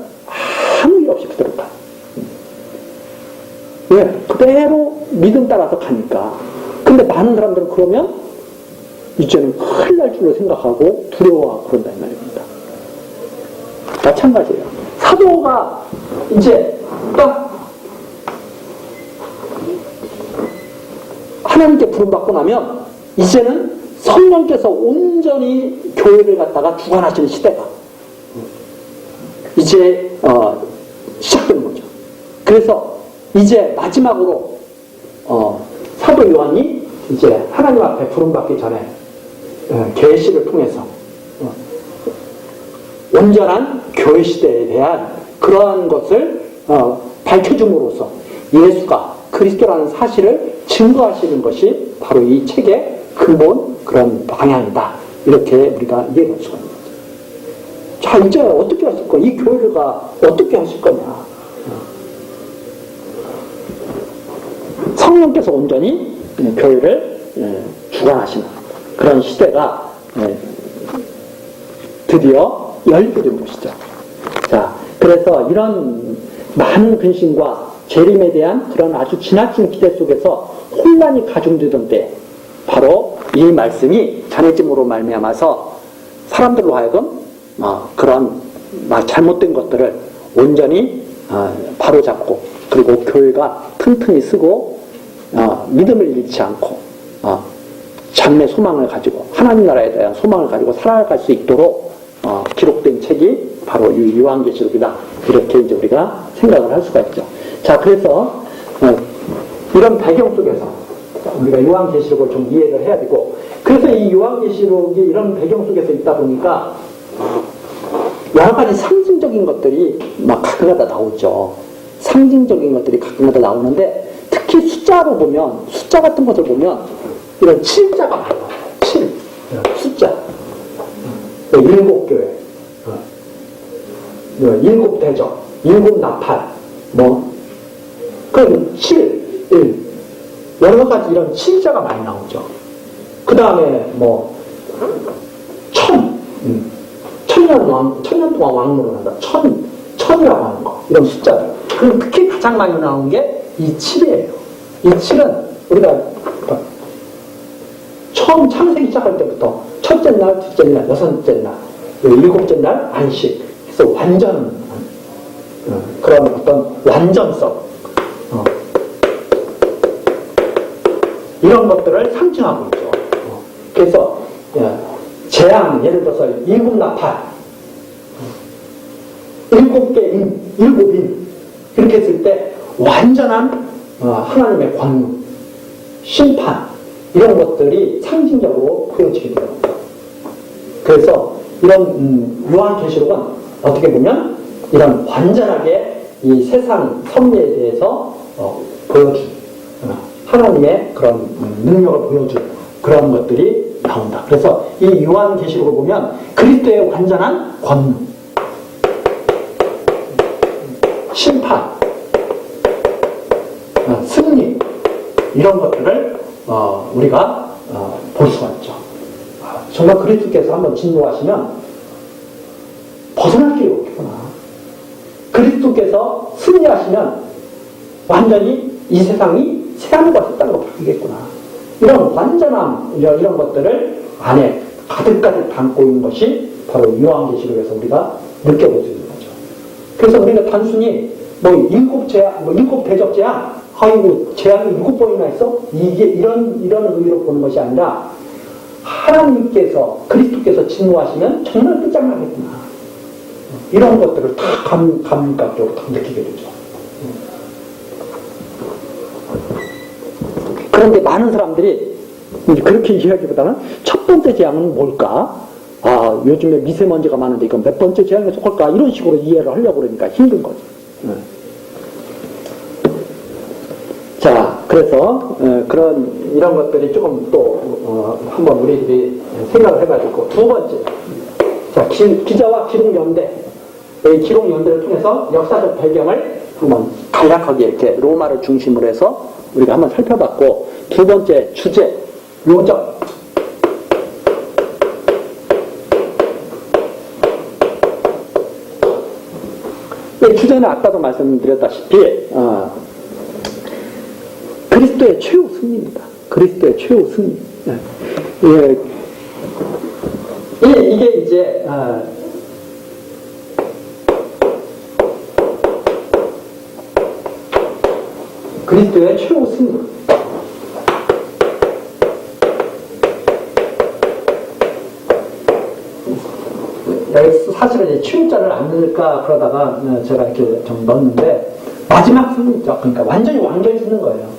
아무 일 없이 그대로 가. 왜? 그대로 믿음 따라서 가니까. 근데 많은 사람들은 그러면 이제는 큰일 날 줄로 생각하고 두려워하고 그런다는 말입니다. 마찬가지예요. 사도가 이제 딱 하나님께 부름받고 나면 이제는 성령께서 온전히 교회를 갖다가 주관하시는 시대가 이제 시작되는 거죠. 그래서 이제 마지막으로 사도 요한이 이제 하나님 앞에 부름받기 전에 계시를 통해서 온전한 교회 시대에 대한 그러한 것을 밝혀줌으로써 예수가 그리스도라는 사실을 증거하시는 것이 바로 이 책의 근본 그런 방향이다. 이렇게 우리가 이해할 수가 있는 거죠. 자, 이제 어떻게 하실 거냐? 이 교회가 어떻게 하실 거냐? 성령께서 온전히 교회를 주관하시는 그런 시대가 드디어 열리게 된 것이죠. 자, 그래서 이런 많은 근심과 재림에 대한 그런 아주 지나친 기대 속에서 혼란이 가중되던 때 바로 이 말씀이 전해짐으로 말미암아서 사람들로 하여금 그런 잘못된 것들을 온전히 바로 잡고, 그리고 교회가 튼튼히 쓰고 믿음을 잃지 않고 장래 소망을 가지고 하나님 나라에 대한 소망을 가지고 살아갈 수 있도록 기록된 책이 바로 이 요한계시록이다. 이렇게 이제 우리가 생각을 할 수가 있죠. 자, 그래서 이런 배경 속에서 우리가 요한계시록을 좀 이해를 해야 되고, 그래서 이 요한계시록이 이런 배경 속에서 있다 보니까 여러 가지 상징적인 것들이 막 가끔가다 나오죠. 상징적인 것들이 가끔가다 나오는데, 특히 숫자로 보면, 숫자 같은 것을 보면 이런 7자가 많아요. 7. 숫자. 7교회. 7대적. 7나팔. 그럼 7, 1. 여러 가지 이런 7자가 많이 나오죠. 그 다음에 천년 동안 왕노를 한다. 천이라고 하는 거. 이런 숫자들. 그럼 특히 가장 많이 나오는 게 이 7이에요. 이 7은 우리가 처음 창세기 시작할 때부터 첫째 날, 둘째 날, 여섯째 날, 일곱째 날 안식. 그래서 완전 그런 어떤 완전성 이런 것들을 상징하고 있죠. 그래서 재앙, 예를 들어서 7나팔, 7개 일곱인 이렇게 했을 때 완전한 하나님의 권능, 심판 이런 것들이 상징적으로 보여지게 돼요. 그래서 이런 요한계시록은 어떻게 보면 이런 완전하게 이 세상 섭리에 대해서 보여준 하나님의 그런 능력을 보여준 그런 것들이 나온다. 그래서 이 요한계시록을 보면 그리스도의 완전한 권능, 심판, 승리 이런 것들을 우리가 볼 수가 있죠. 정말 그리스도께서 한번 진노하시면 벗어날 길이 없겠구나. 그리스도께서 승리하시면 완전히 이 세상이 새하늘과 새 땅으로 바뀌겠구나. 이런 완전함, 이런 것들을 안에 가득가득 담고 있는 것이 바로 요한계시록에서 우리가 느껴볼 수 있는 거죠. 그래서 우리가 단순히 일곱 대적 재앙, 아이고 재앙이 7번이나 있어? 이게 이런 의미로 보는 것이 아니라 하나님께서 그리스도께서 진노하시면 정말 끝장나겠구나. 이런 것들을 다 감각적으로 다 느끼게 되죠. 그런데 많은 사람들이 그렇게 이야기보다는 첫 번째 재앙은 뭘까? 요즘에 미세먼지가 많은데 이건 몇 번째 재앙에 속할까? 이런 식으로 이해를 하려고 그러니까 힘든 거죠. 자, 그래서 이런 것들이 조금 또 한번 우리들이 생각을 해가지고 두 번째, 자, 기자와 기록연대, 이 기록연대를 통해서 역사적 배경을 한번 간략하게 이렇게 로마를 중심으로 해서 우리가 한번 살펴봤고, 두 번째 주제, 요점. 이 주제는 아까도 말씀드렸다시피 그리스도의 최후 승리입니다. 그리스도의 최후 승리. 이게 이제 그리스도의 최후 승리. 여기 사실은 취임자를 안 넣을까 그러다가 제가 이렇게 좀 넣었는데, 마지막 승리죠. 그러니까 완전히 쓰는 거예요.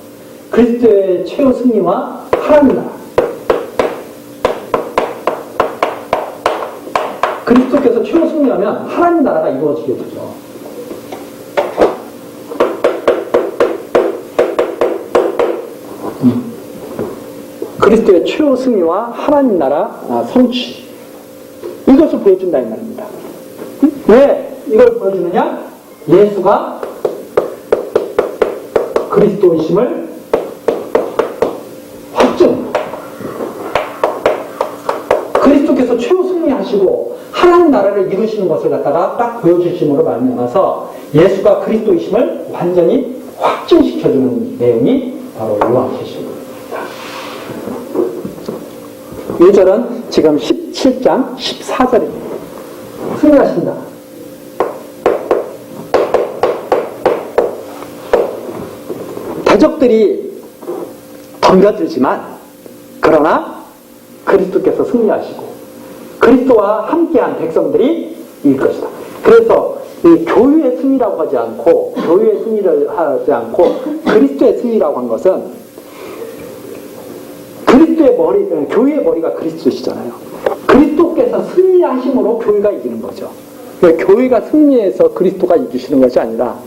그리스도의 최후 승리와 하나님 나라. 그리스도께서 최후 승리하면 하나님 나라가 이루어지게 되죠. 그리스도의 최후 승리와 하나님 나라 성취. 이것을 보여준다 이 말입니다. 왜 이걸 보여주느냐? 예수가 그리스도이심을 확증. 그리스도께서 최후 승리하시고 하나님 나라를 이루시는 것을 갖다가 딱 보여주심으로 말미암아서 예수가 그리스도이심을 완전히 확증시켜주는 내용이 바로 요한계시록입니다. 1절은 지금 17장 14절입니다. 승리하신다. 대적들이 덤벼들지만 그러나 그리스도께서 승리하시고 그리스도와 함께한 백성들이 이길 것이다. 그래서 이 교회의 승리라고 하지 않고 교회의 승리를 하지 않고 그리스도의 승리라고 한 것은 그리스도의 머리, 교회의 머리가 그리스도시잖아요. 그리스도께서 승리하심으로 교회가 이기는 거죠. 그러니까 교회가 승리해서 그리스도가 이기시는 것이 아니라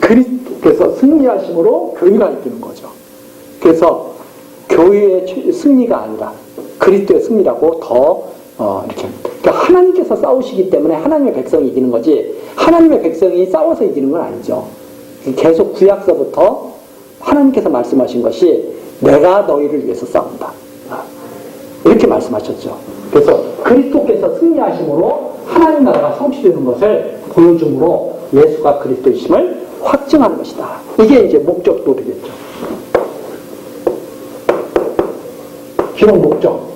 그리스도께서 승리하심으로 교회가 이기는 거죠. 그래서 교회의 승리가 아니라 그리스도의 승리라고 이렇게. 그러니까 하나님께서 싸우시기 때문에 하나님의 백성이 이기는 거지, 하나님의 백성이 싸워서 이기는 건 아니죠. 계속 구약서부터 하나님께서 말씀하신 것이 내가 너희를 위해서 싸운다. 이렇게 말씀하셨죠. 그래서 그리스도께서 승리하심으로 하나님 나라가 성취되는 것을 보여줌으로 예수가 그리스도이심을 확증하는 것이다. 이게 이제 목적도 되겠죠. 기록 목적.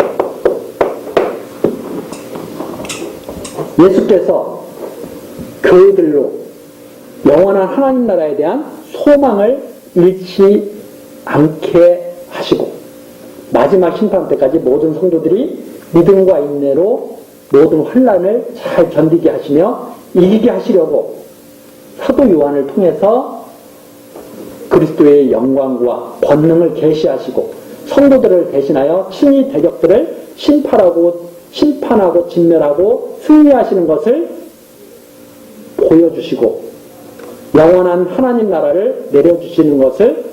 예수께서 교회들로 영원한 하나님 나라에 대한 소망을 잃지 않게 하시고 마지막 심판 때까지 모든 성도들이 믿음과 인내로 모든 환난을 잘 견디게 하시며 이기게 하시려고 사도 요한을 통해서 그리스도의 영광과 권능을 계시하시고 성도들을 대신하여 친히 대적들을 심판하고 진멸하고 승리하시는 것을 보여주시고 영원한 하나님 나라를 내려주시는 것을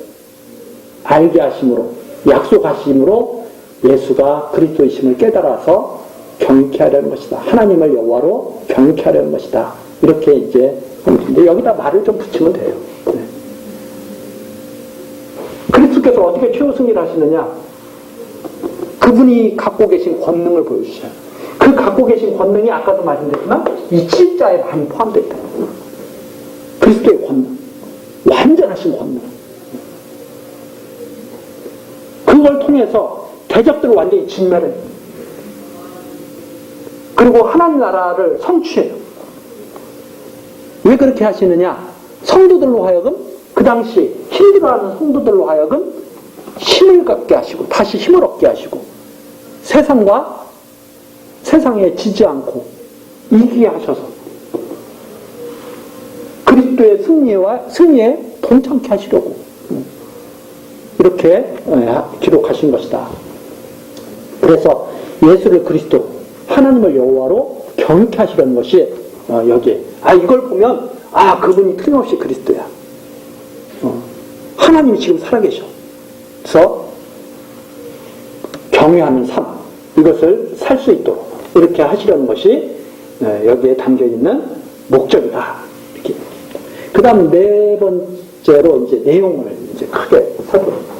알게 하심으로 약속하심으로 예수가 그리스도이심을 깨달아서 경외케 하려는 것이다. 하나님을 여호와로 경외케 하려는 것이다. 이렇게 이제 근데 여기다 말을 좀 붙이면 돼요. 네. 그리스도께서 어떻게 최후 승리를 하시느냐? 그분이 갖고 계신 권능을 보여주셔요. 그 갖고 계신 권능이 아까도 말씀드렸지만 이 7자에 많이 포함되어 있다. 그리스도의 권능, 완전하신 권능. 그걸 통해서 대적들을 완전히 진멸해요. 그리고 하나님 나라를 성취해요. 왜 그렇게 하시느냐? 성도들로 하여금 그 당시 힘들어하는 성도들로 하여금 힘을 갖게 하시고 다시 힘을 얻게 하시고 세상에 지지 않고 이기게 하셔서 그리스도의 승리에 동참케 하시려고 이렇게 기록하신 것이다. 그래서 예수를 그리스도 하나님을 여호와로 경외케 하시려는 것이 여기에 이걸 보면 그분이 틀림없이 그리스도야. 하나님이 지금 살아계셔. 그래서 경외하는 삶 이것을 살 수 있도록 이렇게 하시려는 것이 여기에 담겨있는 목적이다. 이렇게. 그 다음 네 번째로 이제 내용을 이제 크게 살펴봅니다.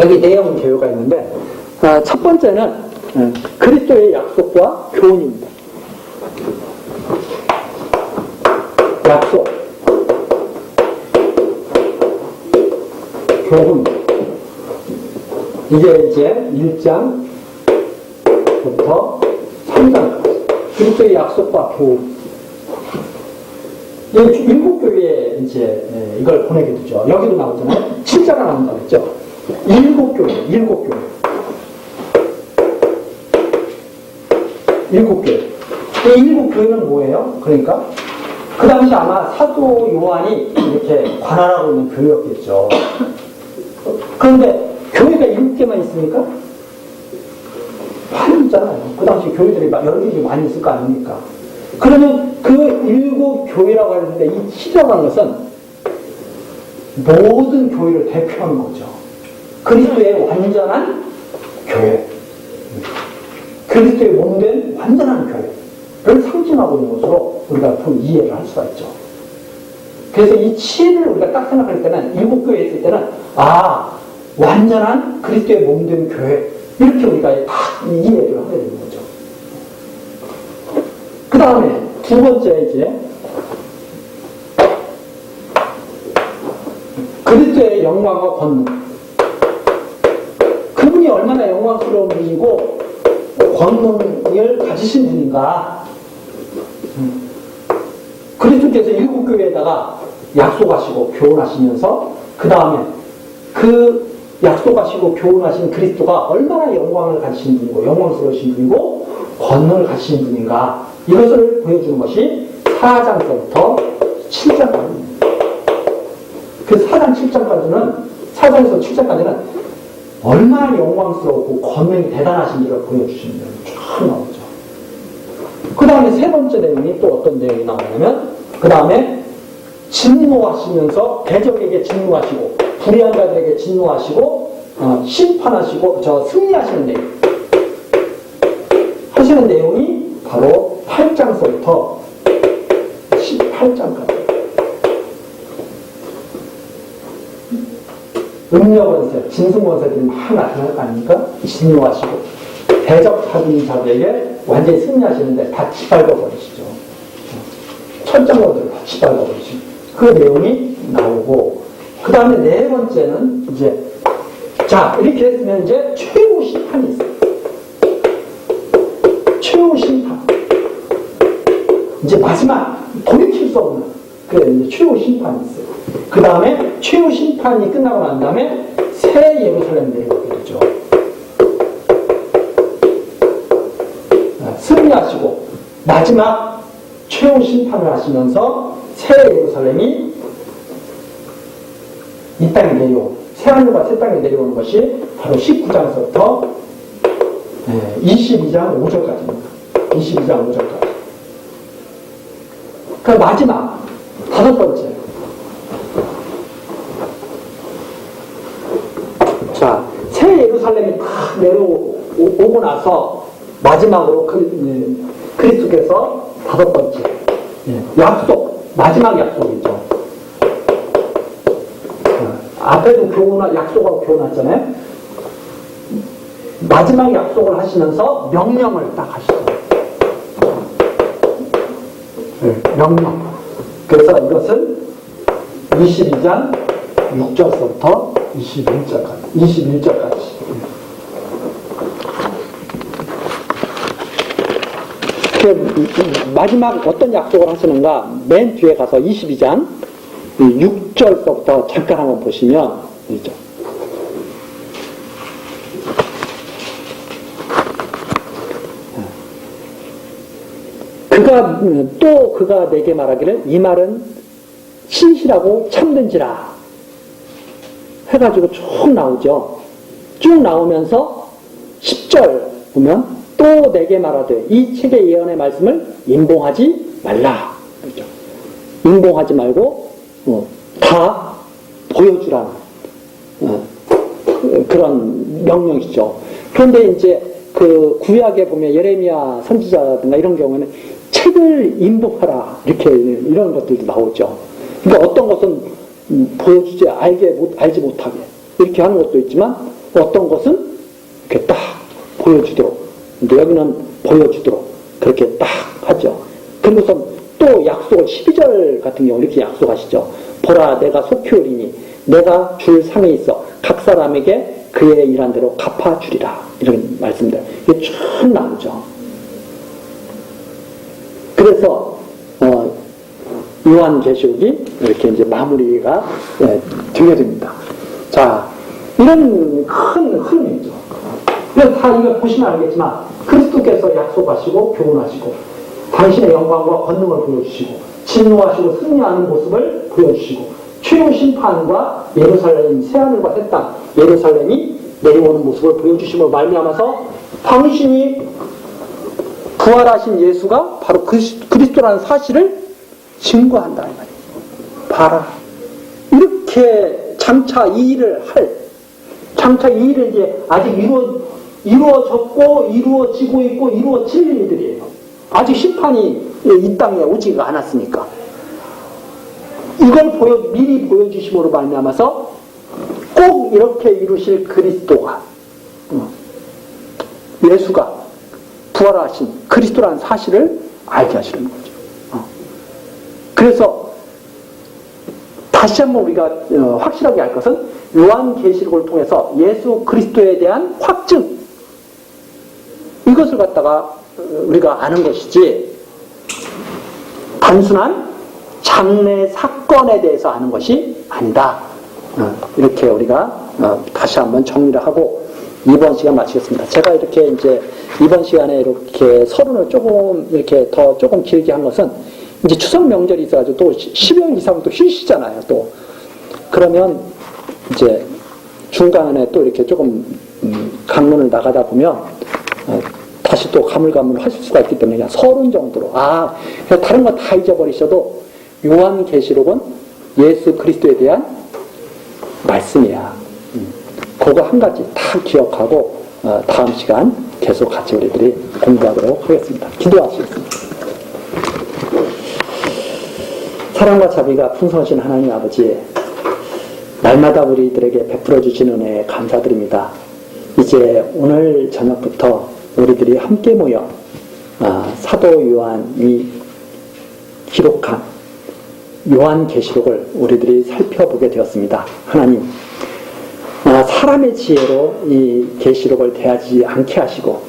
여기 내용 개요가 있는데 첫 번째는 그리스도의 약속과 교훈입니다. 약속, 교훈. 이게 이제 1장부터 3장까지 그리스도의 약속과 교훈. 일곱 교회에 이제 이걸 보내게 되죠. 여기도 나오잖아요. 7자가 나온다고 했죠. 일곱 교회. 이 일곱 교회는 뭐예요? 그러니까 그 당시 아마 사도 요한이 이렇게 관할하고 있는 교회였겠죠. 그런데 교회가 7개만 있습니까? 많이 있잖아요. 그 당시 교회들이 여러 개들이 많이 있을 거 아닙니까? 그러면 그 일곱 교회라고 하는데 이 7이라고 하는 것은 모든 교회를 대표하는 거죠. 그리스도의 완전한 교회. 그리스도의 몸된 완전한 교회를 상징하고 있는 것으로 우리가 좀 이해를 할 수가 있죠. 그래서 이 7을 우리가 딱 생각할 때는, 일곱 교회 있을 때는, 완전한 그리스도의 몸된 교회. 이렇게 우리가 딱 이해를 하게 되는 거죠. 그 다음에 두 번째 이제, 그리스도의 영광과 권능. 그분이 얼마나 영광스러운 분이고 권능을 가지신 분인가. 그리스도께서 일곱 교회에다가 약속하시고 교훈하시면서 그 다음에 그 약속하시고 교훈하신 그리스도가 얼마나 영광을 가지신 분이고 영광스러우신 분이고 권능을 가지신 분인가, 이것을 보여주는 것이 4장서부터 7장까지입니다. 그 4장 7장까지는 4장에서 7장까지는 얼마나 영광스럽고 권능이 대단하신지를 보여주시는 내용이 쫙 나오죠. 그 다음에 세 번째 내용이 또 어떤 내용이 나오냐면, 그 다음에 진노하시면서 대적에게 진노하시고 불의한 자들에게 진노하시고 심판하시고 승리하시는 내용 하시는 내용이 바로 8장서부터 18장까지. 음녀권세, 진승권세들이 막 나타날 거 아닙니까? 진노하시고 대적하는 자들에게 완전히 승리하시는데 다 짓밟아버리시죠. 천장로들을 다 짓밟아버리시고 그 내용이 나오고, 그 다음에 네 번째는 이제 자 이렇게 했으면 이제 최후 심판이 있어요. 최후 심판, 이제 마지막 돌이킬 수 없는 이제 최후 심판이 있어요. 그 다음에 최후 심판이 끝나고 난 다음에 새 예루살렘 내려오게 되죠. 승리하시고 마지막 최후 심판을 하시면서 새 예루살렘이 이 땅에 내려오고 새하늘과 새 땅에 내려오는 것이 바로 19장서부터 22장 5절까지입니다. 22장 5절까지. 그 마지막 다섯 번째. 자, 새 예루살렘이 딱 내려오고 나서 마지막으로 그리스도께서 다섯 번째 약속, 마지막 약속이죠. 앞에도 약속하고 교훈했잖아요. 마지막 약속을 하시면서 명령을 딱 하시죠. 명령. 그래서 이것은 22장 6절서부터 21절까지. 마지막 어떤 약속을 하시는가? 맨 뒤에 가서 22장 6절부터 잠깐 한번 보시면 있죠. 그가 내게 말하기를 이 말은 신실하고 참된지라 해가지고 쭉 나오죠. 쭉 나오면서 10절 보면 또 내게 말하되 이 책의 예언의 말씀을 임봉하지 말라. 그렇죠? 임봉하지 말고 다 보여주라는 그런 명령이죠. 그런데 이제 그 구약에 보면 예레미야 선지자든가 이런 경우에는 책을 임봉하라 이렇게 이런 것들도 나오죠. 그러니까 어떤 것은 보여주지 알지 못하게 이렇게 하는 것도 있지만 어떤 것은 이렇게 딱 보여주도록, 근데 여기는 보여주도록 그렇게 딱 하죠. 그리고서 또 약속을 12절 같은 경우 이렇게 약속하시죠. 보라 내가 속히 오리니 내가 줄 상이 있어 각 사람에게 그의 일한 대로 갚아주리라. 이런 말씀들 이게 쭉 나오죠. 그래서 요한계시록이 이렇게 이제 마무리가 되게 됩니다. 자, 이런 큰 흐름이죠. 그래서 다 이거 보시면 알겠지만 그리스도께서 약속하시고 교훈하시고 당신의 영광과 권능을 보여주시고 진노하시고 승리하는 모습을 보여주시고 최후 심판과 예루살렘 새하늘과 새 땅 예루살렘이 내려오는 모습을 보여주심으로 말미암아서 당신이 부활하신 예수가 바로 그리스도라는 사실을 증거한다 이 말이에요. 봐라. 이렇게 장차 이 일을 이제 아직 이루어졌고 이루어지고 있고 이루어질 일들이에요. 아직 심판이 이 땅에 오지가 않았으니까. 이걸 미리 보여주심으로 말미암아서 꼭 이렇게 이루실 그리스도가 예수가 부활하신 그리스도라는 사실을 알게 하시는 거죠. 그래서 다시 한번 우리가 확실하게 알 것은 요한계시록을 통해서 예수 그리스도에 대한 확증, 이것을 갖다가 우리가 아는 것이지 단순한 장래 사건에 대해서 아는 것이 아니다. 이렇게 우리가 다시 한번 정리를 하고 이번 시간 마치겠습니다. 제가 이렇게 이제 이번 시간에 이렇게 서론을 조금 길게 한 것은 이제 추석 명절이 있어가지고 또 10여 이상 또 쉬시잖아요. 또 그러면 이제 중간에 또 이렇게 조금 강론을 나가다 보면 다시 또 가물가물 하실 수가 있기 때문에 그냥 서론 정도로 다른 거 다 잊어버리셔도 요한계시록은 예수 그리스도에 대한 말씀이야. 그거 한 가지 다 기억하고 다음 시간 계속 같이 우리들이 공부하도록 하겠습니다. 기도하시겠습니다. 사랑과 자비가 풍성하신 하나님 아버지, 날마다 우리들에게 베풀어 주신 은혜에 감사드립니다. 이제 오늘 저녁부터 우리들이 함께 모여 사도 요한이 기록한 요한계시록을 우리들이 살펴보게 되었습니다. 하나님, 사람의 지혜로 이 계시록을 대하지 않게 하시고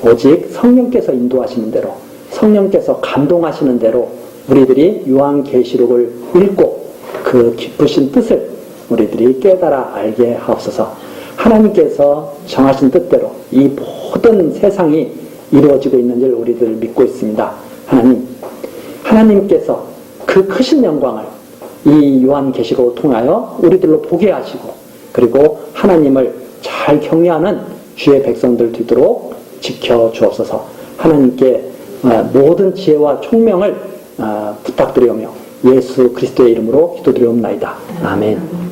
오직 성령께서 인도하시는 대로, 성령께서 감동하시는 대로 우리들이 요한계시록을 읽고 그 깊으신 뜻을 우리들이 깨달아 알게 하옵소서. 하나님께서 정하신 뜻대로 이 모든 세상이 이루어지고 있는 줄 우리들 믿고 있습니다. 하나님께서 그 크신 영광을 이 요한계시록을 통하여 우리들로 보게 하시고, 그리고 하나님을 잘 경외하는 주의 백성들 되도록 지켜주옵소서. 하나님께 모든 지혜와 총명을 부탁드리오며 예수 그리스도의 이름으로 기도드리옵나이다. 아멘.